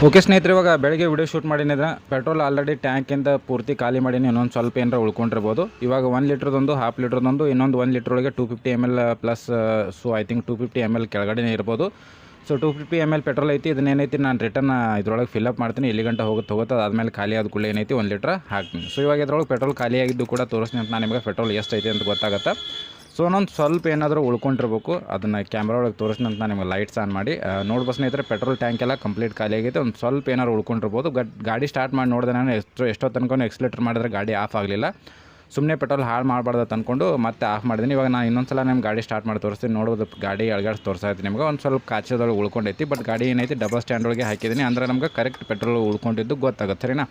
Okay ಸ್ನೇಹಿತರೆ, ಇವಾಗ ಬೆಳಗ್ಗೆ ವಿಡಿಯೋ ಶೂಟ್ ಮಾಡಿದ್ರೆ ಪೆಟ್ರೋಲ್ ಆಲ್ರೆಡಿ ಟ್ಯಾಂಕಿಂದ ಪೂರ್ತಿ ಖಾಲಿ ಮಾಡೀನಿ. ಇನ್ನೊಂದು ಸ್ವಲ್ಪ ಏನಾರ ಉಳ್ಕೊಂಡಿರ್ಬೋದು. ಇವಾಗ 1 ಲೀಟ್ರದೊಂದು, ಹಾಫ್ ಲೀಟ್ರದೊಂದು, ಇನ್ನೊಂದು 1 ಲೀಟ್ರ್ ಒಳಗೆ 250 ml plus. So I think 250 ml ಕೆಳಗಡೆ ಇರ್ಬೋದು. ಸೊ 250 ml ಪೆಟ್ರೋಲ್ ಐತಿ. ಇದನ್ನೇನೈತಿ ನಾನು ರಿಟರ್ನ್ ಇದ್ರೊಳಗೆ ಫಿಲ್ಅಪ್ ಮಾಡ್ತೀನಿ. ಎಲ್ಲಿ ಗಂಟೆ ಹೋಗುತ್ತೆ ಅದಾದಮೇಲೆ ಖಾಲಿ ಆದ ಕೂಡಲೇ ಏನೈತಿ 1 ಲೀಟ್ರ್ ಹಾಕ್ತೀನಿ. ಸೊ ಇವಾಗ ಇದ್ರೊಳಗೆ ಪೆಟ್ರೋಲ್ ಖಾಲಿ ಆಗಿದ್ದು ಕೂಡ ತೋರಿಸ್ತೀನಿ ಅಂತ ನಾನು ನಿಮಗೆ ಪೆಟ್ರೋಲ್ ಎಷ್ಟು ಐತಿ ಅಂತ ಗೊತ್ತಾಗುತ್ತೆ. ಸೊ ಇನ್ನೊಂದು ಸ್ವಲ್ಪ ಏನಾದರೂ ಉಳ್ಕೊಂಡಿರ್ಬೇಕು, ಅದನ್ನು ಕ್ಯಾಮ್ರಾ ಒಳಗೆ ತೋರಿಸ್ತೀನಿ ಅಂತ ನಾನು ನಿಮಗೆ ಲೈಟ್ಸ್ ಆನ್ ಮಾಡಿ ನೋಡ್ಬೋದು ಸ್ನೇಹಿತರೆ. ಪೆಟ್ರೋಲ್ ಟ್ಯಾಂಕ್ ಎಲ್ಲ ಕಂಪ್ಲೀಟ್ ಖಾಲಿ ಆಗೈತೆ. ಒಂದು ಸ್ವಲ್ಪ ಏನಾದ್ರು ಉಳ್ಕೊಂಡಿರ್ಬೋದು. ಗಾಡಿ ಸ್ಟಾರ್ಟ್ ಮಾಡಿ ನೋಡಿದೆ ನಾನು. ಎಷ್ಟೋ ತನಕ ಎಕ್ಸ್ಲೇಟರ್ ಮಾಡಿದ್ರೆ ಗಾಡಿ ಆಫ್ ಆಗಲಿಲ್ಲ. ಸುಮ್ಮನೆ ಪೆಟ್ರೋಲ್ ಹಾಳು ಮಾಡಬಾರ್ದು ಅಂದ್ಕೊಂಡು ಮತ್ತೆ ಆಫ್ ಮಾಡಿದ್ದೀನಿ. ಇವಾಗ ನಾನು ಇನ್ನೊಂದು ಸಲ ನಿಮ್ಮ ಗಾಡಿ ಸ್ಟಾರ್ಟ್ ಮಾಡಿ ತೋರಿಸ್ತೀನಿ. ನೋಡ್ಬೋದು ಗಾಡಿ ಎಳ್ಗಾಡ್ಸ್ ತೋರಿಸಾಯ್ತು ನಿಮ್ಗೆ. ಒಂದು ಸ್ವಲ್ಪ ಕಾಚದೊಳಗೆ ಉಳ್ಕೊಂಡೈತಿ. ಬಟ್ ಗಾಡಿ ಏನೈತಿ ಡಬಲ್ ಸ್ಟ್ಯಾಂಡ್ ಒಳಗೆ ಹಾಕಿದ್ದೀನಿ. ಅಂದರೆ ನಮ್ಗೆ ಕರೆಕ್ಟ್ ಪೆಟ್ರೋಲ್ ಉಳ್ಕೊಂಡಿದ್ದು ಗೊತ್ತಾಗುತ್ತೆ, ಸರಿನಾ.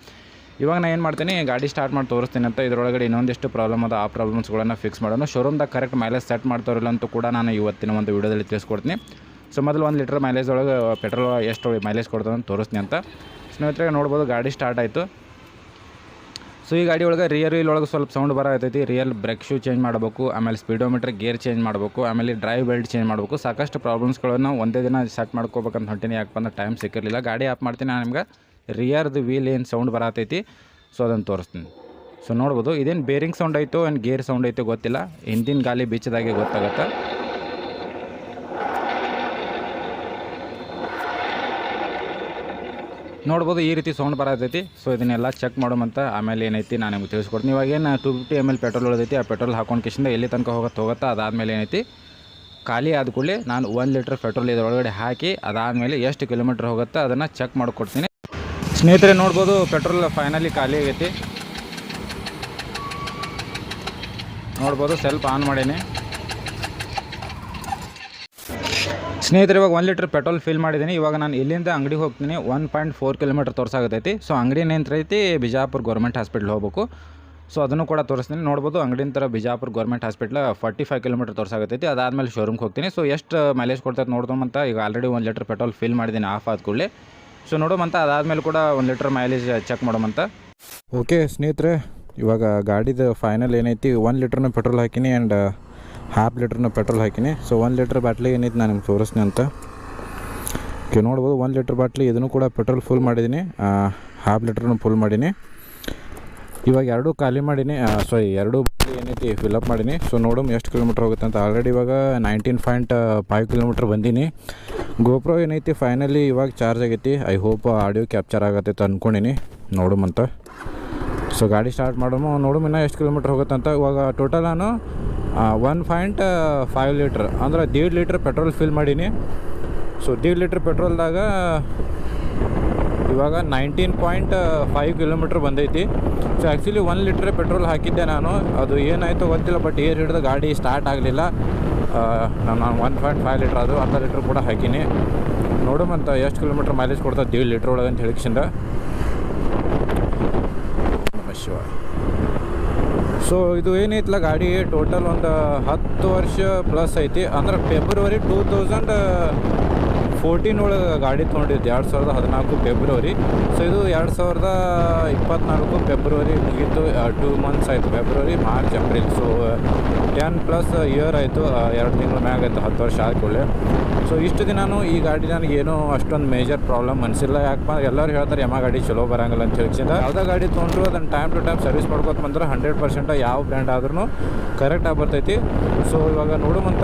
ಇವಾಗ ನಾನು ಏನು ಮಾಡ್ತೀನಿ, ಗಾಡಿ ಸ್ಟಾರ್ಟ್ ಮಾಡಿ ತೋರಿಸ್ತೀನಿ ಅಂತ. ಇದರೊಳಗಡೆ ಇನ್ನೊಂದಿಷ್ಟು ಪ್ರಾಬ್ಲಮ್ ಅದ, ಆ ಪ್ರಾಬ್ಲಮ್ಸ್ಗಳನ್ನು ಫಿಕ್ಸ್ ಮಾಡೋಣ. ಶೋರೂಮ್ದಾಗ ಕರೆಕ್ಟ್ ಮೈಲೇಜ್ ಸೆಟ್ ಮಾಡ್ತಾರಿಲ್ಲ ಅಂತೂ ಕೂಡ ನಾನು ಇವತ್ತಿನ ಒಂದು ವಿಡಿಯೋದಲ್ಲಿ ತಿಳಿಸ್ಕೊಡ್ತೀನಿ. ಸೊ ಮೊದಲು 1 ಲೀಟ್ರ್ ಮೈಲೇಜ್ ಒಳಗೆ ಪೆಟ್ರೋಲ್ ಎಷ್ಟು ಮೈಲೇಜ್ ಕೊಡ್ತದೆ ಅಂತ ತೋರಿಸ್ತೀನಿ ಅಂತ. ಸ್ನೇಹಿತರೆ ನೋಡ್ಬೋದು ಗಾಡಿ ಸ್ಟಾರ್ಟ್ ಆಯಿತು. ಸೊ ಈ ಗಾಡಿ ಒಳಗೆ ರಿಯರ್ ವೀಲ್ ಒಳಗೆ ಸ್ವಲ್ಪ ಸೌಂಡ್ ಬರತೈತಿ. ರಿಯಲ್ ಬ್ರೇಕ್ ಶೂ ಚೇಂಜ್ ಮಾಡಬೇಕು, ಆಮೇಲೆ ಸ್ಪೀಡೋಮೀಟರ್ ಗೇರ್ ಚೇಂಜ್ ಮಾಡಬೇಕು, ಆಮೇಲೆ ಡ್ರೈವ್ ಬೆಲ್ಟ್ ಚೇಂಜ್ ಮಾಡಬೇಕು. ಸಾಕಷ್ಟು ಪ್ರಾಬ್ಲಮ್ಸ್ಗಳನ್ನು ಒಂದೇ ದಿನ ಸೆಟ್ ಮಾಡ್ಕೋಬೇಕಂತ ಹೊಂಟೀನಿ. ಯಾಕಪ್ಪ ಅಂದ್ರೆ ಟೈಮ್ ಸಿಕ್ಕಿರಲಿಲ್ಲ. ಗಾಡಿ ಆಫ್ ಮಾಡ್ತೀನಿ ನಾನು. ನಿಮ್ಗೆ ರಿಯರ್ದು ವೀಲ್ ಏನು ಸೌಂಡ್ ಬರತೈತಿ ಸೊ ಅದನ್ನು ತೋರಿಸ್ತೀನಿ. ಸೊ ನೋಡ್ಬೋದು ಇದೇನು ಬೇರಿಂಗ್ ಸೌಂಡ್ ಆಯಿತು ಏನು ಗೇರ್ ಸೌಂಡ್ ಆಯಿತು ಗೊತ್ತಿಲ್ಲ. ಹಿಂದಿನ ಗಾಲಿ ಬೀಚದಾಗೆ ಗೊತ್ತಾಗುತ್ತೆ. ನೋಡ್ಬೋದು ಈ ರೀತಿ ಸೌಂಡ್ ಬರತೈತಿ. ಸೊ ಇದನ್ನೆಲ್ಲ ಚೆಕ್ ಮಾಡೋಮಂತ ಆಮೇಲೆ ಏನೈತಿ ನಾನು ನಿಮ್ಗೆ ತಿಳಿಸ್ಕೊಡ್ತೀನಿ. ಇವಾಗೇನು 250 ml ಪೆಟ್ರೋಲ್ ಉಳಿದೈತಿ. ಆ ಪೆಟ್ರೋಲ್ ಹಾಕೊಂಡು ಕಿಶಿಂದ ಎಲ್ಲಿ ತನಕ ಹೋಗುತ್ತಾ ಅದಾದಮೇಲೆ ಏನೈತಿ ಖಾಲಿ ಆದ ಕೂಡಲೇ ನಾನು 1 ಲೀಟ್ರ್ ಪೆಟ್ರೋಲ್ ಇದರೊಳಗಡೆ ಹಾಕಿ ಅದಾದಮೇಲೆ ಎಷ್ಟು ಕಿಲೋಮೀಟ್ರ್ ಹೋಗುತ್ತಾ ಅದನ್ನು ಚೆಕ್ ಮಾಡಿಕೊಡ್ತೀನಿ. ಸ್ನೇಹಿತರೆ ನೋಡ್ಬೋದು ಪೆಟ್ರೋಲ್ ಫೈನಲಿ ಖಾಲಿ ಆಗೈತಿ. ನೋಡ್ಬೋದು ಸೆಲ್ಫ್ ಆನ್ ಮಾಡೀನಿ. ಸ್ನೇಹಿತರೆ ಇವಾಗ 1 ಲೀಟ್ರ್ ಪೆಟ್ರೋಲ್ ಫಿಲ್ ಮಾಡಿದ್ದೀನಿ. ಇವಾಗ ನಾನು ಇಲ್ಲಿಂದ ಅಂಗಡಿಗೆ ಹೋಗ್ತೀನಿ. 1.4 ಕಿಲೋಮೀಟ್ರ್ ತೋರಿಸಾಗತೈತಿ. ಸೊ ಅಂಗಡಿ ಏನಂತೈತಿ ಬಿಜಾಪುರ ಗೌರ್ಮೆಂಟ್ ಹಾಸ್ಪಿಟ್ಲ್ ಹೋಗ್ಬೇಕು. ಸೊ ಅದನ್ನು ಕೂಡ ತೋರಿಸ್ತೀನಿ. ನೋಡ್ಬೋದು ಅಂಗಡಿನ ಥರ ಬಿಜಾಪುರ ಗೌರ್ಮೆಂಟ್ ಹಾಸ್ಪಿಟ್ಲ್ 45 ಕಿಲೋಮೀಟ್ರ್ ತೋರಿಸಾಗತೈತಿ. ಅದಾದಮೇಲೆ ಶೋರೂಮ್ಗೆ ಹೋಗ್ತೀನಿ. ಸೊ ಎಷ್ಟು ಮೈಲೇಜ್ ಕೊಡ್ತೈತೆ ನೋಡ್ದೋಮಂತ. ಈಗ ಆಲ್ರೆಡಿ 1 ಲೀಟ್ರ್ ಪೆಟ್ರೋಲ್ ಫಿಲ್ ಮಾಡಿದ್ದೀನಿ ಆಫ್ ಆದ ಕೂಡಲೇ. ಸೊ ನೋಡೋಮಂತ ಅದಾದಮೇಲೆ ಕೂಡ 1 ಲೀಟ್ರ್ ಮೈಲೇಜ್ ಚೆಕ್ ಮಾಡೋಮಂತ. ಓಕೆ ಸ್ನೇಹಿತರೆ, ಇವಾಗ ಗಾಡಿದು ಫೈನಲ್ ಏನೈತಿ 1 ಲೀಟ್ರ್ನ ಪೆಟ್ರೋಲ್ ಹಾಕಿನಿ ಆ್ಯಂಡ್ ಹಾಫ್ ಲೀಟ್ರ್ನ ಪೆಟ್ರೋಲ್ ಹಾಕಿನಿ. ಸೊ 1 ಲೀಟ್ರ್ ಬಾಟ್ಲಿ ಏನೈತಿ ನಾನು ನಿಮ್ಗೆ ತೋರಿಸ್ತೀನಿ ಅಂತ. ಓಕೆ ನೋಡ್ಬೋದು 1 ಲೀಟ್ರ್ ಬಾಟ್ಲಿ ಇದನ್ನು ಕೂಡ ಪೆಟ್ರೋಲ್ ಫುಲ್ ಮಾಡಿದ್ದೀನಿ. ಹಾಫ್ ಲೀಟ್ರನ್ನು ಫುಲ್ ಮಾಡೀನಿ. ಇವಾಗ ಎರಡೂ ಖಾಲಿ ಮಾಡೀನಿ. ಎರಡೂ ಬಾಟ್ಲಿ ಏನೈತಿ ಫಿಲ್ಅಪ್ ಮಾಡೀನಿ. ಸೊ ನೋಡೋಮ್ ಎಷ್ಟು ಕಿಲೋಮೀಟ್ರ್ ಹೋಗುತ್ತೆ ಅಂತ. ಆಲ್ರೆಡಿ ಇವಾಗ 19.5 ಕಿಲೋಮೀಟ್ರ್ ಬಂದೀನಿ. ಗೋಪ್ರೋ ಏನೈತಿ ಫೈನಲಿ ಇವಾಗ ಚಾರ್ಜ್ ಆಗೈತಿ. ಐ ಹೋಪ್ ಆಡಿಯೋ ಕ್ಯಾಪ್ಚರ್ ಆಗತ್ತೈತೆ ಅಂದ್ಕೊಂಡೀನಿ. ನೋಡುಮಂತ. ಸೊ ಗಾಡಿ ಸ್ಟಾರ್ಟ್ ಮಾಡೋಮು ನೋಡುಮ ಇನ್ನೂ ಎಷ್ಟು ಕಿಲೋಮೀಟ್ರ್ ಹೋಗುತ್ತೆ ಅಂತ. ಇವಾಗ ಟೋಟಲ್ ನಾನು 1.5 ಲೀಟ್ರ್ ಅಂದ್ರೆ 1.5 ಲೀಟ್ರ್ ಪೆಟ್ರೋಲ್ ಫಿಲ್ ಮಾಡೀನಿ. ಸೊ 1.5 ಲೀಟ್ರ್ ಪೆಟ್ರೋಲ್ದಾಗ ಇವಾಗ 19.5 ಕಿಲೋಮೀಟ್ರ್ ಬಂದೈತಿ. ಸೊ ಆ್ಯಕ್ಚುಲಿ 1 ಲೀಟ್ರ್ ಪೆಟ್ರೋಲ್ ಹಾಕಿದ್ದೆ ನಾನು. ಅದು ಏನಾಯಿತು ಗೊತ್ತಿಲ್ಲ, ಬಟ್ ಏರ್ ಹಿಡಿದು ಗಾಡಿ ಸ್ಟಾರ್ಟ್ ಆಗಲಿಲ್ಲ. ನಾನು 1.5 ಲೀಟ್ರ್ ಅದು ಅರ್ಧ ಲೀಟ್ರ್ ಕೂಡ ಹಾಕಿನಿ. ನೋಡುಮಂತ ಎಷ್ಟು ಕಿಲೋಮೀಟ್ರ್ ಮೈಲೇಜ್ ಕೊಡ್ತದೆ 1.5 ಲೀಟ್ರ್ ಒಳಗೆ ಅಂತ ಹೇಳಿಕ್ಸಿಂದ. ಶಿವ. ಸೊ ಇದು ಏನೈತಿಲ್ಲ ಗಾಡಿ ಟೋಟಲ್ ಒಂದು 10 ವರ್ಷ ಪ್ಲಸ್ ಐತಿ. ಅಂದ್ರೆ ಫೆಬ್ರವರಿ 2014 ಒಳಗೆ ಗಾಡಿ ತೊಗೊಂಡಿದ್ದು 2014 ಫೆಬ್ರವರಿ. ಸೊ ಇದು 2024 ಫೆಬ್ರವರಿ ಮುಗೀತು. 2 ಮಂತ್ಸ್ ಆಯಿತು. February, March, April. So 10+ year ಆಯಿತು. 2 ತಿಂಗಳ ಮ್ಯಾಗ ಆಯಿತು 10 ವರ್ಷ ಆದ್ಕೊಳ್ಳೆ. ಸೊ ಇಷ್ಟು ದಿನಾನು ಈ ಗಾಡಿ ನನಗೇನು ಅಷ್ಟೊಂದು ಮೇಜರ್ ಪ್ರಾಬ್ಲಮ್ ಅನಿಸಿಲ್ಲ. ಯಾಕಪ್ಪ ಎಲ್ಲರೂ ಹೇಳ್ತಾರೆ ಯಮ ಗಾಡಿ ಚಲೋ ಬರೋಂಗಿಲ್ಲ ಅಂತ ಹೇಳಿಸಿಂದ ಯಾವುದೇ ಗಾಡಿ ತೊಗೊಂಡ್ರು ಅದನ್ನು ಟೈಮ್ ಟು ಟೈಮ್ ಸರ್ವಿಸ್ ಮಾಡ್ಕೊತ ಬಂದ್ರೆ 100% ಯಾವ ಬ್ರ್ಯಾಂಡ್ ಆದ್ರೂ ಕರೆಕ್ಟಾಗಿ ಬರ್ತೈತಿ. ಸೊ ಇವಾಗ ನೋಡುವಂತ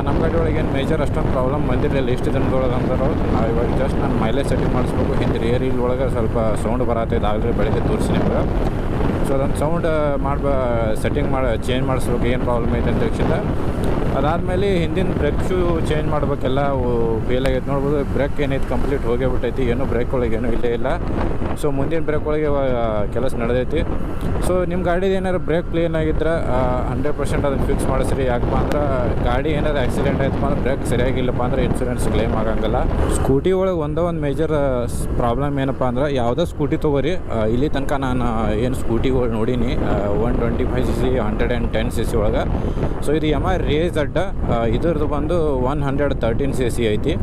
ನಮ್ಮ ಗಾಡಿ ಒಳಗೆ ಏನು ಮೇಜರ್ ಅಷ್ಟೊಂದು ಪ್ರಾಬ್ಲಮ್ ಬಂದಿರಲಿಲ್ಲ ಇಷ್ಟು ದಿನದೊಳಗೆ ಅಂತಾರೋ. ನಾವು ಇವಾಗ ಜಸ್ಟ್ ನಾನು ಮೈಲೇಜ್ ಸೆಟ್ಟಿಂಗ್ ಮಾಡಿಸ್ಬೇಕು. ಹಿಂದೆ ರಿಯರ್ ವೀಲ್ ಒಳಗೆ ಸ್ವಲ್ಪ ಸೌಂಡ್ ಬರತ್ತೈತೆ. ಆಗಲೇ ಬೆಳಗ್ಗೆ ತೋರಿಸಿ ನಿಮ್ಗೆ. ಸೊ ಅದನ್ನು ಸೌಂಡ್ ಸೆಟ್ಟಿಂಗ್ ಚೇಂಜ್ ಮಾಡಿಸ್ಬೇಕು ಏನು ಪ್ರಾಬ್ಲಮ್ ಐತೆ ಅಂತ ಹೇಳಿದ. ಅದಾದಮೇಲೆ ಹಿಂದಿನ ಬ್ರೇಕ್ ಶೂ ಚೇಂಜ್ ಮಾಡಬೇಕೆಲ್ಲ ಫೇಲ್ ಆಗೈತೆ. ನೋಡ್ಬೋದು ಬ್ರೇಕ್ ಏನೈತೆ ಕಂಪ್ಲೀಟ್ ಹೋಗೇ ಬಿಟ್ಟೈತಿ. ಏನೂ ಬ್ರೇಕ್ ಒಳಗೆ ಏನೂ ಇಲ್ಲೇ ಇಲ್ಲ. ಸೊ ಮುಂದಿನ ಬ್ರೇಕ್ ಒಳಗೆ ಕೆಲಸ ನಡೆದೈತಿ. ಸೊ ನಿಮ್ಮ ಗಾಡಿದು ಏನಾದ್ರು ಬ್ರೇಕ್ ಪ್ಲೇನ್ ಆಗಿದ್ರೆ 100% ಅದನ್ನು ಫಿಕ್ಸ್ ಮಾಡಿಸ್ರಿ. ಯಾಕಪ್ಪ ಅಂದ್ರೆ ಗಾಡಿ ಏನಾದ್ರು ಆಕ್ಸಿಡೆಂಟ್ ಆಯ್ತಪ್ಪ ಅಂದ್ರೆ ಬ್ರೇಕ್ ಸರಿಯಾಗಿಲ್ಲಪ್ಪ ಅಂದ್ರೆ ಇನ್ಶೂರೆನ್ಸ್ ಕ್ಲೇಮ್ ಆಗಂಗಿಲ್ಲ. ಸ್ಕೂಟಿ ಒಳಗೆ ಒಂದು ಮೇಜರ್ ಪ್ರಾಬ್ಲಮ್ ಏನಪ್ಪ ಅಂದ್ರೆ ಯಾವುದೋ ಸ್ಕೂಟಿ ತೊಗೋರಿ. ಇಲ್ಲಿ ತನಕ ನಾನು ಏನು ಸ್ಕೂಟಿಗಳು ನೋಡೀನಿ 125cc 110cc ಒಳಗೆ. ಸೊ ಇದು ಯಮ ರೇಜ್ ಅಡ್ಡ. ಇದ್ರದ್ದು ಬಂದು 113cc ಐತಿ.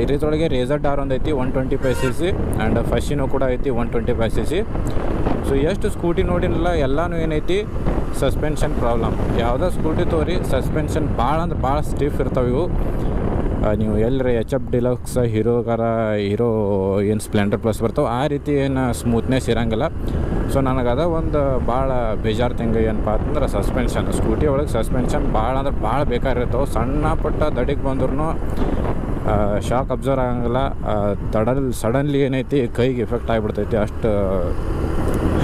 ಇದರೊಳಗೆ ರೇಜರ್ ಡಾರ್ ಒಂದು ಐತಿ 125cc ಆ್ಯಂಡ್ ಫಶಿನೋ ಕೂಡ ಐತಿ 125cc. ಸೊ ಎಷ್ಟು ಸ್ಕೂಟಿ ನೋಡಿನಲ್ಲ ಎಲ್ಲನೂ ಏನೈತಿ ಸಸ್ಪೆನ್ಷನ್ ಪ್ರಾಬ್ಲಮ್. ಯಾವುದೋ ಸ್ಕೂಟಿ ತೋರಿ ಸಸ್ಪೆನ್ಷನ್ ಭಾಳ ಅಂದ್ರೆ ಭಾಳ ಸ್ಟಿಫ್ ಇರ್ತಾವೆ ಇವು. ನೀವು ಎಲ್ಲರ ಎಚ್ ಎಫ್ ಡಿಲಕ್ಸ್ ಹೀರೋ ಏನು ಸ್ಪ್ಲೆಂಡರ್ ಪ್ಲಸ್ ಬರ್ತಾವೆ ಆ ರೀತಿ ಏನು ಸ್ಮೂತ್ನೆಸ್ ಇರೋಂಗಿಲ್ಲ. ಸೊ ನನಗದ ಒಂದು ಭಾಳ ಬೇಜಾರು ತಿಂಗ ಏನಪ್ಪ ಅಂತಂದ್ರೆ ಸಸ್ಪೆನ್ಷನ್. ಸ್ಕೂಟಿ ಒಳಗೆ ಸಸ್ಪೆನ್ಷನ್ ಭಾಳ ಅಂದ್ರೆ ಭಾಳ ಬೇಕಾಗಿರ್ತಾವೆ. ಸಣ್ಣ ಪುಟ್ಟ ದಡಿಗೆ ಬಂದ್ರೂ ಶಾಕ್ ಅಬ್ಸರ್ವ್ ಆಗಂಗಿಲ್ಲ. ಸಡನ್ಲಿ ಏನೈತಿ ಕೈಗೆ ಎಫೆಕ್ಟ್ ಆಗಿಬಿಡ್ತೈತಿ, ಅಷ್ಟು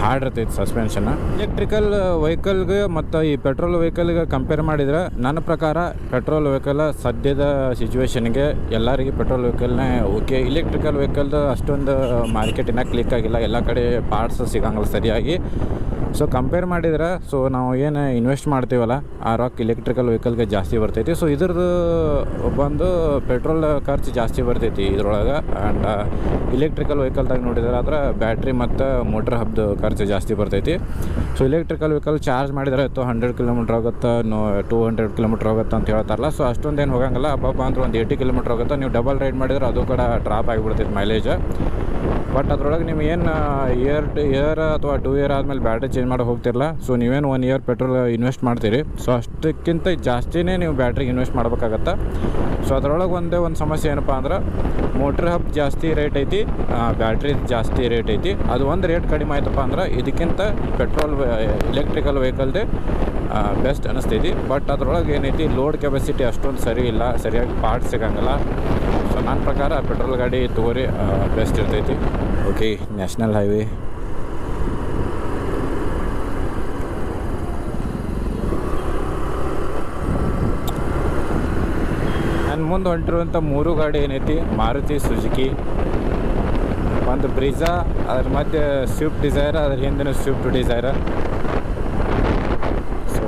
ಹಾರ್ಡ್ ಇರ್ತೈತಿ ಸಸ್ಪೆನ್ಷನ್. ಎಲೆಕ್ಟ್ರಿಕಲ್ ವೆಹಿಕಲ್ಗೆ ಮತ್ತು ಈ ಪೆಟ್ರೋಲ್ ವೆಹಿಕಲ್ಗೆ ಕಂಪೇರ್ ಮಾಡಿದ್ರೆ ನನ್ನ ಪ್ರಕಾರ ಪೆಟ್ರೋಲ್ ವೆಹಿಕಲ್ ಸದ್ಯದ ಸಿಚುವೇಶನ್ಗೆ ಎಲ್ಲರಿಗೆ ಪೆಟ್ರೋಲ್ ವೆಹಿಕಲ್ನೇ ಓಕೆ. ಇಲೆಕ್ಟ್ರಿಕಲ್ ವೆಹಿಕಲ್ದು ಅಷ್ಟೊಂದು ಮಾರ್ಕೆಟಿನ ಕ್ಲಿಕ್ ಆಗಿಲ್ಲ, ಎಲ್ಲ ಕಡೆ ಪಾರ್ಟ್ಸ್ ಸಿಗಂಗಿಲ್ಲ ಸರಿಯಾಗಿ. ಸೊ ಕಂಪೇರ್ ಮಾಡಿದ್ರೆ ಸೊ ನಾವು ಏನು ಇನ್ವೆಸ್ಟ್ ಮಾಡ್ತೀವಲ್ಲ ಆ ರೊಕ್ಕ ಇಲೆಕ್ಟ್ರಿಕಲ್ ವೆಹಿಕಲ್ಗೆ ಜಾಸ್ತಿ ಬರ್ತೈತಿ. ಸೊ ಇದ್ರದ್ದು ಬಂದು ಪೆಟ್ರೋಲ್ ಖರ್ಚು ಜಾಸ್ತಿ ಬರ್ತೈತಿ ಇದ್ರೊಳಗೆ. ಆ್ಯಂಡ್ ಇಲೆಕ್ಟ್ರಿಕಲ್ ವೆಹಿಕಲ್ದಾಗ ನೋಡಿದ್ರೆ ಆದ್ರೆ ಬ್ಯಾಟ್ರಿ ಮತ್ತು ಮೋಟ್ರ್ ಹಬ್ದು ಖರ್ಚು ಜಾಸ್ತಿ ಬರ್ತೈತಿ. ಸೊ ಇಲೆಕ್ಟ್ರಿಕಲ್ ವೆಹಿಕಲ್ ಚಾರ್ಜ್ ಮಾಡಿದ್ರೆ ಆಯಿತು 100 ಕಿಲೋಮೀಟ್ರ್ ಹೋಗುತ್ತೆ, 200 ಕಿಲೋಮೀಟ್ರ್ ಹೋಗುತ್ತೆ ಅಂತ ಹೇಳ್ತಾರಲ್ಲ. ಸೊ ಅಷ್ಟೊಂದೇನು ಹೋಗಂಗಿಲ್ಲ, ಹಬ್ಬ ಅಂದ್ರೆ ಒಂದು 80 ಕಿಲೋಮೀಟ್ರ್ ಹೋಗುತ್ತೆ. ನೀವು ಡಬಲ್ ರೈಡ್ ಮಾಡಿದ್ರೆ ಅದು ಕೂಡ ಡ್ರಾಪ್ ಆಗಿಬಿಡ್ತೈತಿ ಮೈಲೇಜ್. ಬಟ್ ಅದ್ರೊಳಗೆ ನೀವು ಏನು ಇಯರ್ ಅಥವಾ 2 ಇಯರ್ ಆದಮೇಲೆ ಬ್ಯಾಟ್ರಿ ಚೇಂಜ್ ಮಾಡಿ ಹೋಗ್ತಿರಲ್ಲ. ಸೊ ನೀವೇನು 1 ಇಯರ್ ಪೆಟ್ರೋಲ್ ಇನ್ವೆಸ್ಟ್ ಮಾಡ್ತೀರಿ, ಸೊ ಅಷ್ಟಕ್ಕಿಂತ ಜಾಸ್ತಿನೇ ನೀವು ಬ್ಯಾಟ್ರಿಗೆ ಇನ್ವೆಸ್ಟ್ ಮಾಡ್ಬೇಕಾಗತ್ತೆ. ಸೊ ಅದರೊಳಗೆ ಒಂದು ಸಮಸ್ಯೆ ಏನಪ್ಪ ಅಂದ್ರೆ ಮೋಟ್ರ್ ಹಬ್ ಜಾಸ್ತಿ ರೇಟ್ ಐತಿ, ಬ್ಯಾಟ್ರಿ ಜಾಸ್ತಿ ರೇಟ್ ಐತಿ. ಅದು ಒಂದು ರೇಟ್ ಕಡಿಮೆ ಆಯ್ತಪ್ಪ ಅಂದ್ರೆ ಇದಕ್ಕಿಂತ ಇಲೆಕ್ಟ್ರಿಕಲ್ ವೆಹಿಕಲ್ದೇ ಬೆಸ್ಟ್ ಅನ್ನಿಸ್ತೈತಿ. ಬಟ್ ಅದ್ರೊಳಗೆ ಏನೈತಿ ಲೋಡ್ ಕೆಪಾಸಿಟಿ ಅಷ್ಟೊಂದು ಸರಿ ಇಲ್ಲ, ಸರಿಯಾಗಿ ಪಾರ್ಟ್ಸ್ ಸಿಗಂಗಿಲ್ಲ. ಸೊ ನನ್ನ ಪ್ರಕಾರ ಪೆಟ್ರೋಲ್ ಗಾಡಿ ತೊಗೊರಿ ಬೆಸ್ಟ್ ಇರ್ತೈತಿ. ಓಕೆ, ನ್ಯಾಷನಲ್ ಹೈವೇ ನನ್ನ ಮುಂದೆ ಹೊಂಟಿರುವಂಥ 3 ಗಾಡಿ ಏನೈತಿ ಮಾರುತಿ ಸುಜುಕಿ, ಒಂದು ಬ್ರಿಜಾ, ಅದ್ರ ಮಧ್ಯೆ ಸ್ವಿಫ್ಟ್ ಡಿಸೈರ್, ಅದ್ರ ಹಿಂದಿನ Swift Dzire. So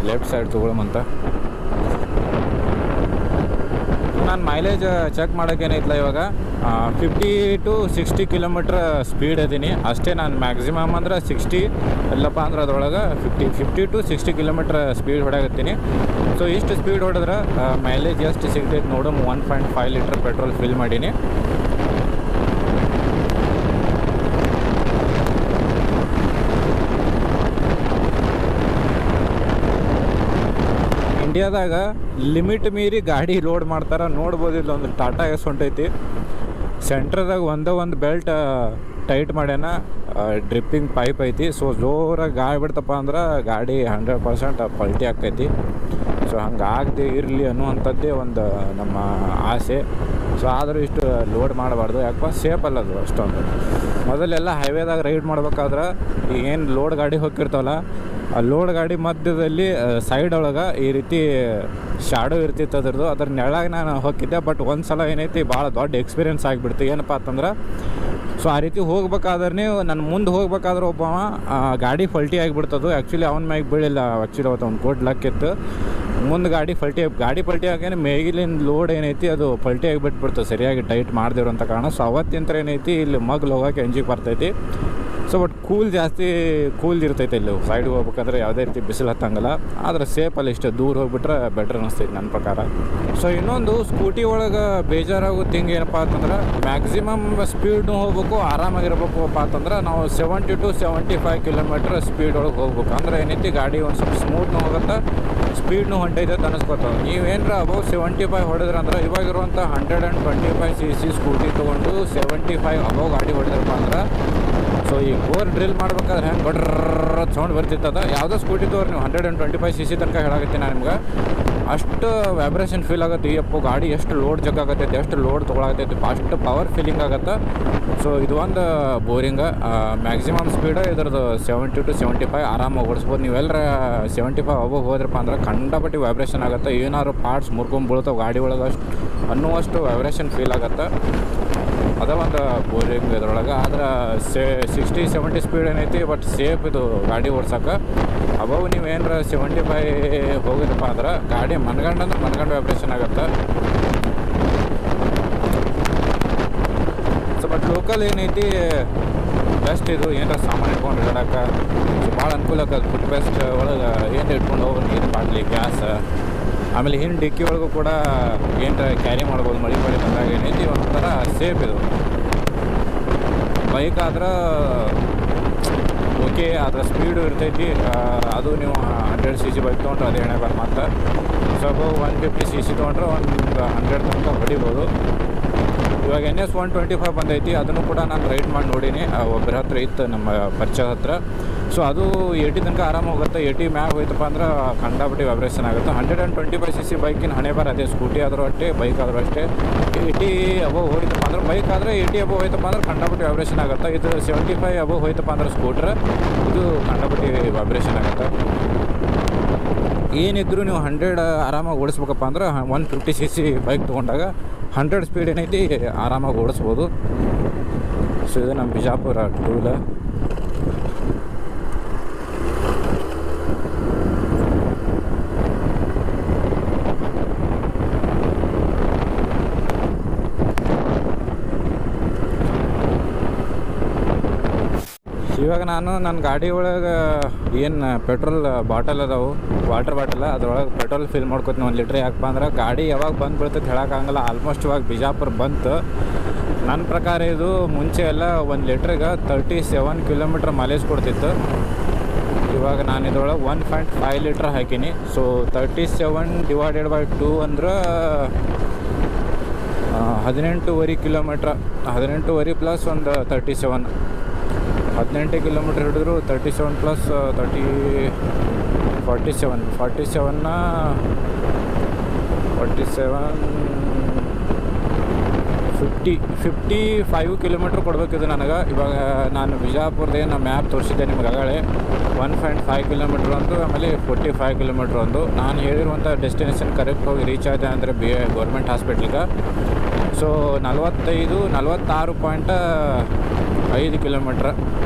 left side ತೊಗೊಳಮಂತ. ನಾನು ಮೈಲೇಜ್ ಚೆಕ್ ಮಾಡೋಕ್ಕೇನೈತಿಲ್ಲ ಇವಾಗ 50 to 60 ಕಿಲೋಮೀಟ್ರ್ ಸ್ಪೀಡ್ ಇದೀನಿ ಅಷ್ಟೇ. ನಾನು ಮ್ಯಾಕ್ಸಿಮಮ್ ಅಂದ್ರೆ 60 ಎಲ್ಲಪ್ಪ ಅಂದ್ರೆ ಅದ್ರೊಳಗೆ 50 to 60 ಕಿಲೋಮೀಟ್ರ್ ಸ್ಪೀಡ್ ಹೊಡೆಯತ್ತೀನಿ. ಸೊ ಇಷ್ಟು ಸ್ಪೀಡ್ ಹೊಡೆದ್ರೆ ಮೈಲೇಜ್ ಎಷ್ಟು ಸಿಗ್ತೈತೆ ನೋಡು. 1.5 ಲೀಟ್ರ್ ಪೆಟ್ರೋಲ್ ಫಿಲ್ ಮಾಡೀನಿ. ಇಂಡಿಯಾದಾಗ ಲಿಮಿಟ್ ಮೀರಿ ಗಾಡಿ ಲೋಡ್ ಮಾಡ್ತಾರೆ. ನೋಡ್ಬೋದು ಇಲ್ಲೊಂದು ಟಾಟಾ ಎಸ್ ಹೊಂಟೈತಿ, ಸೆಂಟ್ರದಾಗ ಒಂದು ಬೆಲ್ಟ್ ಟೈಟ್ ಮಾಡ್ಯಾನ, ಡ್ರಿಪ್ಪಿಂಗ್ ಪೈಪ್ ಐತಿ. ಸೊ ಜೋರಾಗಿ ಗಾಳಿ ಬಿಡ್ತಪ್ಪ ಅಂದ್ರೆ ಗಾಡಿ 100% ಪಲ್ಟಿ ಆಕ್ಕೈತಿ. ಸೊ ಹಂಗೆ ಆಗದೆ ಇರಲಿ ಅನ್ನುವಂಥದ್ದೇ ಒಂದು ನಮ್ಮ ಆಸೆ. ಸೊ ಆದರೂ ಇಷ್ಟು ಲೋಡ್ ಮಾಡಬಾರ್ದು, ಯಾಕಪ್ಪ ಸೇಫ್ ಅಲ್ಲ ಅದು ಅಷ್ಟೊಂದು. ಮೊದಲೆಲ್ಲ ಹೈವೇದಾಗ ರೈಡ್ ಮಾಡ್ಬೇಕಾದ್ರೆ ಏನು ಲೋಡ್ ಗಾಡಿ ಹೋಗಿರ್ತಾವಲ್ಲ, ಆ ಲೋಡ್ ಗಾಡಿ ಮಧ್ಯದಲ್ಲಿ ಸೈಡ್ ಒಳಗೆ ಈ ರೀತಿ ಶಾಡೋ ಇರ್ತಿತ್ತು ಅದ್ರದ್ದು. ಅದ್ರ ನೆಳಾಗ ನಾನು ಹೋಗಿದ್ದೆ. ಬಟ್ ಒಂದು ಸಲ ಏನೈತಿ ಭಾಳ ದೊಡ್ಡ ಎಕ್ಸ್ಪೀರಿಯೆನ್ಸ್ ಆಗಿಬಿಡ್ತು. ಏನಪ್ಪ ಅಂತಂದ್ರೆ ಸೊ ಆ ರೀತಿ ಹೋಗ್ಬೇಕಾದ್ರೆ ನನ್ನ ಮುಂದೆ ಹೋಗ್ಬೇಕಾದ್ರೆ ಒಬ್ಬವ ಗಾಡಿ ಫಲ್ಟಿ ಆಗಿಬಿಡ್ತದು. ಆ್ಯಕ್ಚುಲಿ ಅವ್ನ ಮ್ಯಾಗೆ ಬೀಳಿಲ್ಲ, ಆ್ಯಕ್ಚುಲಿ ಅವತ್ತು ಒಂದು ಕೋಟ್ ಲಕ್ ಇತ್ತು. ಮುಂದೆ ಗಾಡಿ ಫಲ್ಟಿ ಆಗೇನೆ ಮೇಗಿಲಿನ ಲೋಡ್ ಏನೈತಿ ಅದು ಫಲ್ಟಿ ಆಗಿಬಿಟ್ಬಿಡ್ತು, ಸರಿಯಾಗಿ ಟೈಟ್ ಮಾಡದಿರೋಂಥ ಕಾರಣ. ಸೊ ಅವತ್ತಿಂತ ಏನೈತಿ ಇಲ್ಲಿ ಮಗ್ಲು ಹೋಗೋಕೆ ಅಂಜಿಗೆ ಬರ್ತೈತಿ. ಸೊ ಬಟ್ ಕೂಲ್ ಇರ್ತೈತೆ ಇಲ್ಲಿ ಸೈಡ್ಗೆ ಹೋಗ್ಬೇಕಾದ್ರೆ ಯಾವುದೇ ರೀತಿ ಬಿಸಿಲು ಹತ್ತಂಗಲ್ಲ. ಆದರೆ ಸೇಫಲ್ಲಿ ಇಷ್ಟು ದೂರ ಹೋಗ್ಬಿಟ್ರೆ ಬೆಟ್ರ್ ಅನ್ನಿಸ್ತೈತಿ ನನ್ನ ಪ್ರಕಾರ. ಸೊ ಇನ್ನೊಂದು ಸ್ಕೂಟಿ ಒಳಗೆ ಬೇಜಾರಾಗೋ ಥಿಂಗ್ ಏನಪ್ಪ ಅಂತಂದ್ರೆ ಮ್ಯಾಕ್ಸಿಮಮ್ ಸ್ಪೀಡ್ನು ಹೋಗ್ಬೇಕು, ಆರಾಮಾಗಿರ್ಬೇಕು ಅಪ್ಪ ಅಂತಂದ್ರೆ ನಾವು 70 to 75 ಕಿಲೋಮೀಟ್ರ್ ಸ್ಪೀಡ್ ಒಳಗೆ ಹೋಗ್ಬೇಕು. ಅಂದ್ರೆ ಏನೈತಿ ಗಾಡಿ ಒಂದು ಸ್ವಲ್ಪ ಸ್ಮೂತ್ನು ಹೋಗುತ್ತೆ, ಸ್ಪೀಡ್ನು ಹೊಂಟೈತೆ ಅಂತ ಅನಿಸ್ಕೊತಾವೆ. ನೀವೇನರ ಅಬೌವ್ 75 ಹೊಡೆದ್ರೆ ಅಂದ್ರೆ ಇವಾಗಿರುವಂಥ 125 cc ಸ್ಕೂಟಿ ತೊಗೊಂಡು 75 ಅಬೌವ್ ಗಾಡಿ ಹೊಡೆದ್ರಪ್ಪ ಅಂದ್ರೆ ಸೊ ಈ ಬೋರ್ ಡ್ರಿಲ್ ಮಾಡ್ಬೇಕಾದ್ರೆ ಹೆಂಗೆ ಗಡ್ರ ಸೌಂಡ್ ಬರ್ತಿತ್ತದ. ಯಾವುದೋ ಸ್ಕೂಟಿ ತೋರಿ ನೀವು 125 cc ತನಕ ಹೇಳಾಗತ್ತೀನಿ ನಾನು ನಿಮ್ಗೆ, ಅಷ್ಟು ವೈಬ್ರೇಷನ್ ಫೀಲ್ ಆಗುತ್ತೆ. ಈ ಅಪ್ಪು ಗಾಡಿ ಎಷ್ಟು ಲೋಡ್ ಜಗ್ಗಾಗತ್ತೈತಿ, ಎಷ್ಟು ಲೋಡ್ ತೊಗೊಳಕತ್ತೈತಿ, ಅಷ್ಟು ಪವರ್ ಫೀಲಿಂಗ್ ಆಗುತ್ತೆ. ಸೊ ಇದು ಒಂದು ಬೋರಿಂಗ್. ಮ್ಯಾಕ್ಸಿಮಮ್ ಸ್ಪೀಡ್ ಇದ್ರದ್ದು 70 to 75 ಆರಾಮಾಗಿ ಓಡಿಸ್ಬೋದು. ನೀವೆಲ್ಲರ 75 ಅಬೌವ್ ಹೋದ್ರಪ್ಪ ಅಂದ್ರೆ ಕಂಡಪಟ್ಟಿ ವೈಬ್ರೇಷನ್ ಆಗುತ್ತೆ. ಏನಾದ್ರು ಪಾರ್ಟ್ಸ್ ಮುರ್ಕೊಂಡು ಬೀಳ್ತಾವೆ ಗಾಡಿ ಒಳಗೆ ಅನ್ನುವಷ್ಟು ವೈಬ್ರೇಷನ್ ಫೀಲ್ ಆಗುತ್ತೆ. ಅದ ಒಂದು ಬೋರಿಂಗ್ ಇದ್ರೊಳಗೆ. ಆದ್ರೆ 60-70 ಸ್ಪೀಡ್ ಏನೈತಿ, ಬಟ್ ಸೇಫ್ ಇದು ಗಾಡಿ ಓಡ್ಸೋಕೆ. ಅಬೌವ್ ನೀವು ಏನಾರ 75 ಹೋಗಿದಪ್ಪ ಅಂದ್ರೆ ಗಾಡಿ ಮನ್ಗಂಡು ವೈಬ್ರೇಷನ್ ಆಗುತ್ತೆ. ಸೊ ಬಟ್ ಲೋಕಲ್ ಏನೈತಿ ಬೆಸ್ಟ್ ಇದು. ಏನಾರ ಸಾಮಾನು ಇಟ್ಕೊಂಡು ಇಡೋಕೆ ಭಾಳ ಅನುಕೂಲ ಆಗುತ್ತೆ. ಫುಡ್ ಬೆಸ್ಟ್ ಒಳಗೆ ಏನು ಇಟ್ಕೊಂಡು ಹೋಗಿ ನೀರು ಬಾಟ್ಲಿ, ಗ್ಯಾಸ್, ಆಮೇಲೆ ಹಿಂದೆ ಡಿಕ್ಕಿ ಒಳಗೂ ಕೂಡ ಏನರ ಕ್ಯಾರಿ ಮಾಡ್ಬೋದು. ಮಳೆ ಬಂದಾಗ ಏನೈತಿ ಒಂಥರ ಸೇಫ್ ಇದು. ಬೈಕ್ ಆದ್ರೆ ಓಕೆ, ಅದರ ಸ್ಪೀಡು ಇರ್ತೈತಿ. ಅದು ನೀವು 100 cc ಬೈಕ್ ತೊಗೊಂಡ್ರೆ ಅದೇ ಎಣ್ಣೆ ಬಾರ್ ಮಾತ್ರ. ಸ್ವಲ್ಪ 150 cc ತೊಗೊಂಡ್ರೆ ಒಂದು 100 ತನಕ ಹೊಡಿಬೋದು. ಇವಾಗ NS 125 ಬಂದೈತಿ, ಅದನ್ನು ಕೂಡ ನಾನು ರೈಡ್ ಮಾಡಿ ನೋಡೀನಿ. ಒಬ್ಬರ ಹತ್ರ ಇತ್ತು, ನಮ್ಮ ಪರಿಚಯದ ಹತ್ರ. ಸೊ ಅದು 80 ತನಕ ಆರಾಮಾಗಿ ಹೋಗುತ್ತೆ. 80 ಮ್ಯಾಗ ಹೋಯ್ತಪ್ಪ ಅಂದ್ರೆ ಕಂಡಾಬಿಟ್ಟು ವೈಬ್ರೇಷನ್ ಆಗುತ್ತೆ. 125 cc ಬೈಕಿನ ಹಣೆ ಬಾರ್ ಅದೇ. ಸ್ಕೂಟಿ ಆದರೂ ಅಷ್ಟೇ, ಬೈಕ್ ಆದರೂ ಅಷ್ಟೇ. 80 ಅಬೋವ್ ಹೋಯ್ತಪ್ಪ ಅಂದ್ರೆ ಬೈಕ್ ಆದರೆ 80 ಅಬೋವ್ ಹೋಯ್ತಪ್ಪ ಅಂದ್ರೆ ಕಂಡಾಬಿಟ್ಟು ವೈಬ್ರೇಷನ್ ಆಗುತ್ತೆ. ಇದು 75 ಅಬೋವ್ ಹೋಯ್ತಪ್ಪ ಅಂದ್ರೆ ಸ್ಕೂಟ್ರ್, ಇದು ಕಂಡಾಬಿಟ್ಟು ವೈಬ್ರೇಷನ್ ಆಗುತ್ತೆ. ಏನಿದ್ರು ನೀವು 100 ಆರಾಮಾಗಿ ಓಡಿಸ್ಬೇಕಪ್ಪ ಅಂದ್ರೆ 150 cc ಬೈಕ್ ತೊಗೊಂಡಾಗ 100 ಸ್ಪೀಡ್ ಏನೈತಿ ಆರಾಮಾಗಿ ಓಡಿಸ್ಬೋದು. ಸೊ ಇದು ನಮ್ಮ ಬಿಜಾಪುರ ಟೂ ವೀಲರ್. ಇವಾಗ ನಾನು ನನ್ನ ಗಾಡಿ ಒಳಗೆ ಏನು ಪೆಟ್ರೋಲ್ ಬಾಟಲ್ ಅದಾವು, ವಾಟರ್ ಬಾಟಲ್, ಅದ್ರೊಳಗೆ ಪೆಟ್ರೋಲ್ ಫಿಲ್ ಮಾಡ್ಕೊತೀನಿ 1 ಲೀಟ್ರ್. ಯಾಕಪ್ಪ ಅಂದ್ರೆ ಗಾಡಿ ಯಾವಾಗ ಬಂದು ಬೀಳ್ತೈತೆ ಹೇಳೋಕ್ಕಾಗಲ್ಲ. ಆಲ್ಮೋಸ್ಟ್ ಇವಾಗ ಬಿಜಾಪುರ ಬಂತು. ನನ್ನ ಪ್ರಕಾರ ಇದು ಮುಂಚೆ ಎಲ್ಲ 1 ಲೀಟ್ರಿಗೆ 37 ಕಿಲೋಮೀಟ್ರ್ ಮೈಲೇಜ್ ಕೊಡ್ತಿತ್ತು. ಇವಾಗ ನಾನು ಇದ್ರೊಳಗೆ 1.5 ಲೀಟ್ರ್ ಹಾಕೀನಿ. ಸೊ 37 ಡಿವೈಡೆಡ್ ಬೈ 2 ಅಂದ್ರೆ 18.5 ಕಿಲೋಮೀಟ್ರ್. 18.5 ಪ್ಲಸ್ ಒಂದು 37, 18 ಕಿಲೋಮೀಟ್ರ್ ಹಿಡಿದ್ರು 37 ಪ್ಲಸ್ 30 47 55 ಕಿಲೋಮೀಟ್ರ್ ಕೊಡಬೇಕಿದೆ ನನಗೆ. ಇವಾಗ ನಾನು ಬಿಜಾಪುರದೇ ನಮ್ಮ ಮ್ಯಾಪ್ ತೋರಿಸಿದ್ದೆ ನಿಮ್ಗೆ ಆಗಲೇ. 1.5 ಕಿಲೋಮೀಟ್ರ್ ಒಂದು, ಆಮೇಲೆ 45 ಕಿಲೋಮೀಟ್ರ್ ಒಂದು. ನಾನು ಹೇಳಿರುವಂಥ ಡೆಸ್ಟಿನೇಷನ್ ಕರೆಕ್ಟ್ ಹೋಗಿ ರೀಚ್ ಆಗಿದೆ ಅಂದರೆ ಗೌರ್ಮೆಂಟ್ ಹಾಸ್ಪಿಟ್ಲಿಗೆ. ಸೊ 46.5 ಕಿಲೋಮೀಟ್ರ್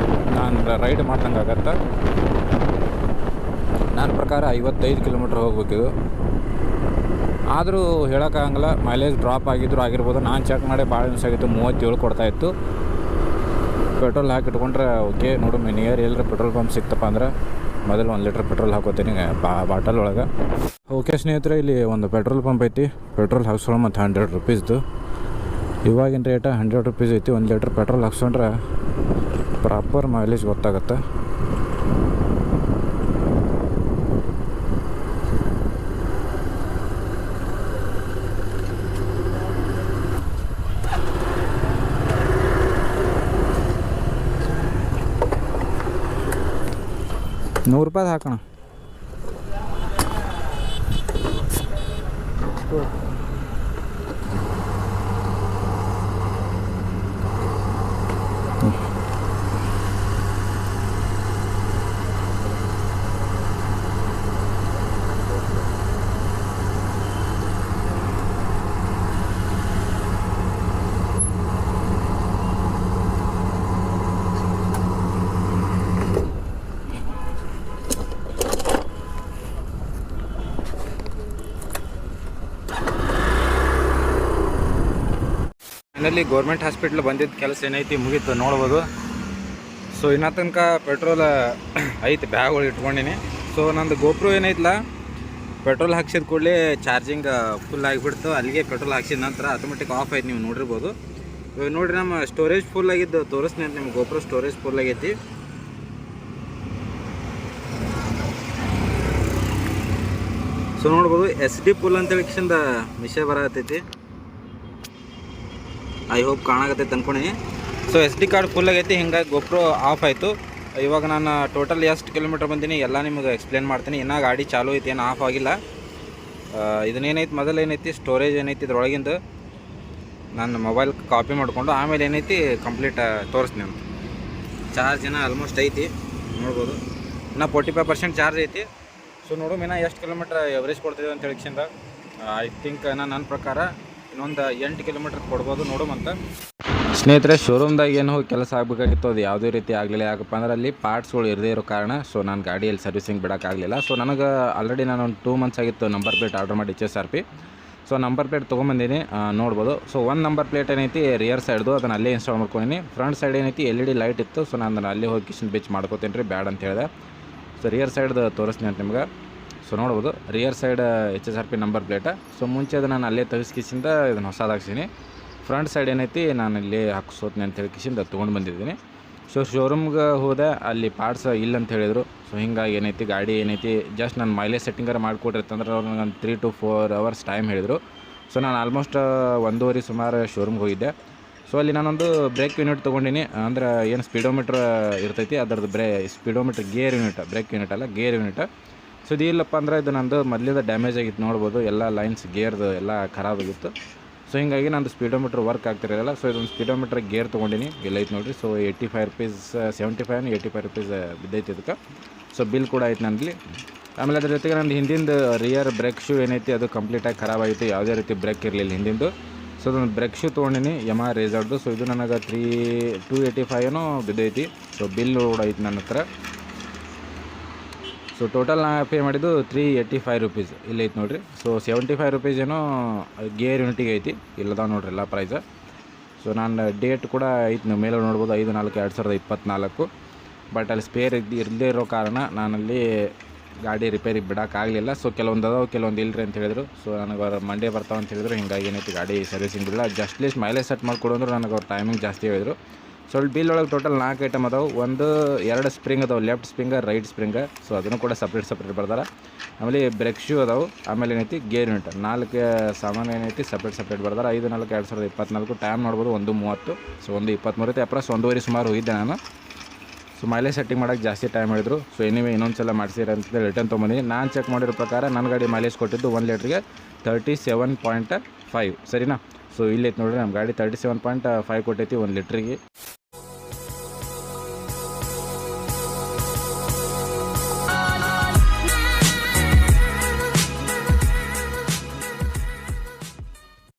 ನಾನು ರೈಡ್ ಮಾಡ್ದಂಗೆ ಆಗತ್ತೆ. ನನ್ನ ಪ್ರಕಾರ 55 ಕಿಲೋಮೀಟ್ರ್ ಹೋಗ್ಬೇಕಿದು. ಆದರೂ ಹೇಳೋಕ್ಕಾಗಲ್ಲ, ಮೈಲೇಜ್ ಡ್ರಾಪ್ ಆಗಿರ್ಬೋದು. ನಾನು ಚೆಕ್ ಮಾಡಿ ಭಾಳ ದಿವಸ ಆಗಿತ್ತು, 37 ಕೊಡ್ತಾಯಿತ್ತು. ಪೆಟ್ರೋಲ್ ಹಾಕಿಟ್ಕೊಂಡ್ರೆ ಓಕೆ. ನೋಡು ನಿಯರ್ ಎಲ್ಲರ ಪೆಟ್ರೋಲ್ ಪಂಪ್ ಸಿಕ್ತಪ್ಪ ಅಂದ್ರೆ ಮೊದಲು 1 ಲೀಟ್ರ್ ಪೆಟ್ರೋಲ್ ಹಾಕೋತೀನಿ ಬಾಟಲ್ ಒಳಗೆ. ಓಕೆ ಸ್ನೇಹಿತರೆ, ಇಲ್ಲಿ ಒಂದು ಪೆಟ್ರೋಲ್ ಪಂಪ್ ಐತಿ. ಪೆಟ್ರೋಲ್ ಹಾಕ್ಸೋಣ ಮತ್ತು 100 ರುಪೀಸ್ದು. ಇವಾಗಿನ ರೇಟ 100 ರುಪೀಸ್ ಐತಿ. 1 ಲೀಟ್ರ್ ಪೆಟ್ರೋಲ್ ಹಾಕ್ಸ್ಕೊಂಡ್ರೆ ಪ್ರಾಪರ್ ಮೈಲೇಜ್ ಗೊತ್ತಾಗುತ್ತೆ. ₹100 ಹಾಕೋಣ. ಫೈನಲಿ ಗೌರ್ಮೆಂಟ್ ಹಾಸ್ಪಿಟ್ಲ್ ಬಂದಿದ್ದ ಕೆಲಸ ಏನೈತಿ ಮುಗೀತು ನೋಡ್ಬೋದು. ಸೊ ಇನ್ನೂ ತನಕ ಪೆಟ್ರೋಲ್ ಐತಿ, ಬ್ಯಾಗ್ಗಳು ಇಟ್ಕೊಂಡಿನಿ. ಸೊ ನಂದು ಗೋಪ್ರೋ ಏನೈತಲ್ಲ, ಪೆಟ್ರೋಲ್ ಹಾಕ್ಸಿದ ಕೂಡಲೇ ಚಾರ್ಜಿಂಗ್ ಫುಲ್ ಆಗಿಬಿಡ್ತು. ಅಲ್ಲಿಗೆ ಪೆಟ್ರೋಲ್ ಹಾಕ್ಸಿದ ನಂತರ ಆಟೋಮೆಟಿಕ್ ಆಫ್ ಆಯ್ತು, ನೀವು ನೋಡಿರ್ಬೋದು. ಇವಾಗ ನೋಡಿರಿ, ನಮ್ಮ ಸ್ಟೋರೇಜ್ ಫುಲ್ ಆಗಿದ್ದು ತೋರಿಸ್ತೀನಿ ಅಂತ. ನಿಮ್ಮ ಗೋಪ್ರೋ ಸ್ಟೋರೇಜ್ ಫುಲ್ ಆಗೈತಿ. ಸೊ ನೋಡ್ಬೋದು, SD ಫುಲ್ ಅಂತೇಳಿ ಕಿಶಿಂದ ವಿಷಯ ಬರತೈತಿ. ಐ ಹೋಪ್ ಕಾಣಾಗತ್ತೈತೆ ಅಂದ್ಕೊಂಡಿನಿ. ಸೊ SD ಕಾರ್ಡ್ ಫುಲ್ ಆಗೈತಿ, ಹಿಂಗಾಗಿ ಗೋಪ್ರೋ ಆಫ್ ಆಯಿತು. ಇವಾಗ ನಾನು ಟೋಟಲ್ ಎಷ್ಟು ಕಿಲೋಮೀಟ್ರ್ ಬಂದೀನಿ ಎಲ್ಲ ನಿಮಗೆ ಎಕ್ಸ್ಪ್ಲೇನ್ ಮಾಡ್ತೀನಿ. ಇನ್ನೂ ಗಾಡಿ ಚಾಲೂ ಐತಿ, ಏನು ಆಫ್ ಆಗಿಲ್ಲ. ಇದನ್ನೇನೈತಿ, ಮೊದಲು ಏನೈತಿ ಸ್ಟೋರೇಜ್ ಏನೈತಿ ಇದ್ರೊಳಗಿಂದು ನಾನು ಮೊಬೈಲ್ ಕಾಪಿ ಮಾಡಿಕೊಂಡು ಆಮೇಲೆ ಏನೈತಿ ಕಂಪ್ಲೀಟ್ ತೋರಿಸ್ತೀನಿ ಅಂತ. ಚಾರ್ಜ್ ಏನೋ ಆಲ್ಮೋಸ್ಟ್ ಐತಿ ನೋಡ್ಬೋದು. ಇನ್ನೂ 45% ಚಾರ್ಜ್ ಐತಿ. ಸೊ ನೋಡು ಇನ್ನೂ ಎಷ್ಟು ಕಿಲೋಮೀಟ್ರ್ ಎವರೇಜ್ ಕೊಡ್ತಿದ್ದೀವಿ ಅಂತ ಹೇಳಿಕ್ಷಿಂದ ಐ ಥಿಂಕ್ ನನ್ನ ಪ್ರಕಾರ ಇನ್ನೊಂದು 8 ಕಿಲೋಮೀಟ್ರ್ ಕೊಡ್ಬೋದು ನೋಡು. ಮತ್ತು ಸ್ನೇಹಿತರೆ, ಶೋರೂಮ್ದಾಗ ಏನು ಹೋಗಿ ಕೆಲಸ ಆಗಬೇಕಾಗಿತ್ತು, ಅದು ಯಾವುದೇ ರೀತಿ ಆಗಲಿಲ್ಲ. ಯಾಕಪ್ಪ ಅಂದ್ರೆ ಅಲ್ಲಿ ಪಾರ್ಟ್ಸ್ಗಳು ಇರದೇ ಇರೋ ಕಾರಣ ಸೊ ನಾನು ಗಾಡಿಯಲ್ಲಿ ಸರ್ವಿಸಿಂಗ್ ಬಿಡೋಕ್ಕಾಗಲಿಲ್ಲ. ಸೊ ನನಗೆ ಆಲ್ರೆಡಿ ನಾನು ಒಂದು 2 ಮಂತ್ಸ್ ಆಗಿತ್ತು ನಂಬರ್ ಪ್ಲೇಟ್ ಆರ್ಡರ್ ಮಾಡಿ HSRP. ಸೊ ನಂಬರ್ ಪ್ಲೇಟ್ ತೊಗೊಂಬಂದೀನಿ ನೋಡ್ಬೋದು. ಸೊ ಒಂದು ನಂಬರ್ ಪ್ಲೇಟ್ ಏನೈತಿ ರಿಯರ್ ಸೈಡ್ದು, ಅದನ್ನು ಅಲ್ಲೇ ಇನ್ಸ್ಟಾಲ್ ಮಾಡ್ಕೊಂಡಿನಿ. ಫ್ರಂಟ್ ಸೈಡ್ ಏನೈತಿ LED ಲೈಟ್ ಇತ್ತು. ಸೊ ನಾನು ಅಲ್ಲೇ ಹೋಗಿ ಕಿಶನ್ ಬಿಚ್ ಮಾಡ್ಕೋತೀನಿ ರೀ, ಬ್ಯಾಡ್ ಅಂತ ಹೇಳಿದೆ. ಸೊ ರಿಯರ್ ಸೈಡ್ದು ತೋರಿಸ್ತೀನಿ ಅಂತ ನಿಮ್ಗೆ. ಸೊ ನೋಡ್ಬೋದು, rear side HSRP number plate. So ಮುಂಚೆ ಅದು ನಾನು ಅಲ್ಲೇ ತೆಗಿಸ್ಕಿಸಿಂದ ಇದನ್ನು ಹೊಸದು ಹಾಕ್ಸೀನಿ. ಫ್ರಂಟ್ ಸೈಡ್ ಏನೈತಿ ನಾನು ಇಲ್ಲಿ ಹಾಕ್ಸೋತೀನಿ ಅಂತೇಳಿ ಕಿಶಿಂದ ತೊಗೊಂಡು ಬಂದಿದ್ದೀನಿ. ಸೊ ಶೋರೂಮ್ಗೆ ಹೋದೆ, ಅಲ್ಲಿ ಪಾರ್ಟ್ಸ್ ಇಲ್ಲ ಅಂತ ಹೇಳಿದರು. ಸೊ ಹಿಂಗಾಗಿ ಏನೈತಿ ಗಾಡಿ ಏನೈತಿ ಜಸ್ಟ್ ನಾನು ಮೈಲೇಜ್ ಸೆಟ್ಟಿಂಗಾರ ಮಾಡಿಕೊಟ್ಟಿರ್ತಂದ್ರೆ ಅವ್ರು ನನಗೆ 3 to 4 hours ಟೈಮ್ ಹೇಳಿದರು. ಸೊ ನಾನು ಆಲ್ಮೋಸ್ಟ್ 1.5 ಸುಮಾರು ಶೋರೂಮ್ಗೆ ಹೋಗಿದ್ದೆ. ಸೊ ಅಲ್ಲಿ ನಾನೊಂದು ಬ್ರೇಕ್ ಯೂನಿಟ್ ತೊಗೊಂಡಿನಿ. ಅಂದ್ರೆ ಏನು ಸ್ಪೀಡೋಮೀಟ್ರ್ ಇರ್ತೈತಿ ಅದರದ್ದು speedometer gear unit, brake unit ಅಲ್ಲ ಗೇರ್ ಯೂನಿಟ್. ಸೊ ಇದು ಇಲ್ಲಪ್ಪ ಅಂದ್ರೆ ಇದು ನಂದು ಮೊದಲಿಂದ ಡ್ಯಾಮೇಜ್ ಆಗಿತ್ತು, ನೋಡ್ಬೋದು ಎಲ್ಲ ಲೈನ್ಸ್ ಗೇರ್ದು ಎಲ್ಲ ಖರಾಬಾಗಿತ್ತು. ಸೊ ಹಿಂಗಾಗಿ ನಂದು ಸ್ಪೀಡೋಮೀಟ್ರ್ ವರ್ಕ್ ಆಗ್ತಿರಲಿಲ್ಲ. ಸೊ ಇದೊಂದು ಸ್ಪೀಡೋಮೀಟ್ರ್ ಗೇರ್ ತೊಗೊಂಡಿನಿ, ಎಲ್ಲೈತೆ ನೋಡಿರಿ. ಸೊ 85 rupees, 75 85 rupees ಬಿದ್ದೈತಿ ಇದಕ್ಕೆ. ಸೊ ಬಿಲ್ ಕೂಡ ಐತೆ ನನಗೆ. ಆಮೇಲೆ ಅದ್ರ ಜೊತೆಗೆ ನಂದು ಹಿಂದಿಂದು ರಿಯರ್ ಬ್ರೇಕ್ ಶೂ ಏನೈತಿ ಅದು ಕಂಪ್ಲೀಟಾಗಿ ಖರಾಬಾಗಿತ್ತು, ಯಾವುದೇ ರೀತಿ ಬ್ರೇಕ್ ಇರಲಿಲ್ಲ ಹಿಂದಿಂದು. ಸೊ ಅದೊಂದು ಬ್ರೇಕ್ ಶೂ ತೊಗೊಂಡಿನಿ ಯಮಾ ರೇಸರ್ದು. ಸೊ ಇದು ನನಗೆ 285 ಬಿದ್ದೈತಿ. ಸೊ ಬಿಲ್ ಕೂಡ ಐತಿ ನನ್ನ ಹತ್ರ. ಸೊ ಟೋಟಲ್ ನಾ ಪೇ ಮಾಡಿದ್ದು 385 rupees ಇಲ್ಲೈತೆ ನೋಡಿರಿ. ಸೊ 75 rupees ಏನೋ ಗೇರ್ ಯೂನಿಟಿಗೆ ಐತಿ, ಇಲ್ಲದ ನೋಡ್ರಿ ಎಲ್ಲ ಪ್ರೈಸ. ಸೊ ನಾನು ಡೇಟ್ ಕೂಡ ಐತಿ, ನೀವು ಮೇಲೆ ನೋಡ್ಬೋದು 5/4/2024. ಬಟ್ ಅಲ್ಲಿ ಸ್ಪೇರ್ ಇರದೇ ಇರೋ ಕಾರಣ ನಾನಲ್ಲಿ ಗಾಡಿ ರಿಪೇರಿ ಬಿಡೋಕ್ಕಾಗಲಿಲ್ಲ. ಸೊ ಕೆಲವೊಂದು ಅದಾವೆ, ಕೆಲವೊಂದು ಇಲ್ಲರಿ ಅಂತ ಹೇಳಿದರು. ಸೊ ನನಗೆ ಅವ್ರು ಮಂಡೇ ಬರ್ತಾವೆ ಅಂತ ಹೇಳಿದ್ರು. ಹಿಂಗಾಗಿ ಏನೈತಿ ಗಾಡಿ ಸರ್ವಿಸಿಂಗ್ ಬಿಡಲ್ಲ, ಜಸ್ಟ್ ಲೀಸ್ಟ್ ಮೈಲೇಜ್ ಸೆಟ್ ಮಾಡಿಕೊಡು ಅಂದ್ರೆ ನನಗೆ ಅವ್ರು ಟೈಮಿಂಗ್ ಜಾಸ್ತಿ ಹೇಳಿದರು. ಸೊ ಬಿಲ್ ಒಳಗೆ ಟೋಟಲ್ 4 ಐಟಮ್ ಅದಾವೆ. 2 ಸ್ಪ್ರಿಂಗ್ ಅದಾವೆ, ಲೆಫ್ಟ್ ಸ್ಪ್ರಿಂಗ ರೈಟ್ ಸ್ಪ್ರಿಂಗ. ಸೊ ಅದನ್ನು ಕೂಡ ಸಪ್ರೇಟ್ ಬರ್ತಾರೆ. ಆಮೇಲೆ ಬ್ರೇಕ್ ಶೂ ಅದಾವೆ. ಆಮೇಲೆ ಏನೈತಿ ಗೇರ್ ಯೂನಿಟ್ 4 ಸಾಮಾನು ಏನೈತಿ ಸಪ್ರೇಟ್ ಬರ್ತಾರೆ. 5/4/2024. ಟೈಮ್ ನೋಡ್ಬೋದು 1:30. ಸೊ 1:23 ಐತಿ. ಅಪ್ರಾಸ್ 1.5 ಸುಮಾರು ಹೋಗಿದ್ದೆ ನಾನು. ಸೊ ಮೈಲೇಜ್ ಸೆಟ್ಟಿಂಗ್ ಮಾಡೋಕ್ಕೆ ಜಾಸ್ತಿ ಟೈಮ್ ಹೇಳಿದ್ರು. ಸೊ ಎನಿವೇ ಇನ್ನೊಂದು ಸಲ ಮಾಡಿಸಿರ ಅಂತ ರಿಟರ್ನ್ ತೊಗೊಂಬಂದಿನಿ. ನಾನು ಚೆಕ್ ಮಾಡಿರೋ ಪ್ರಕಾರ ನನ್ನ ಗಾಡಿ ಮೈಲೇಜ್ ಕೊಟ್ಟಿದ್ದು 1 ಲೀಟ್ರಿಗೆ 37.5 ಸರಿನಾ. ಸೊ ಇಲ್ಲೈತೆ ನೋಡಿರಿ ನಮ್ಮ ಗಾಡಿ 37.5 ಕೊಟ್ಟೈತಿ 1 ಲೀಟ್ರಿಗೆ.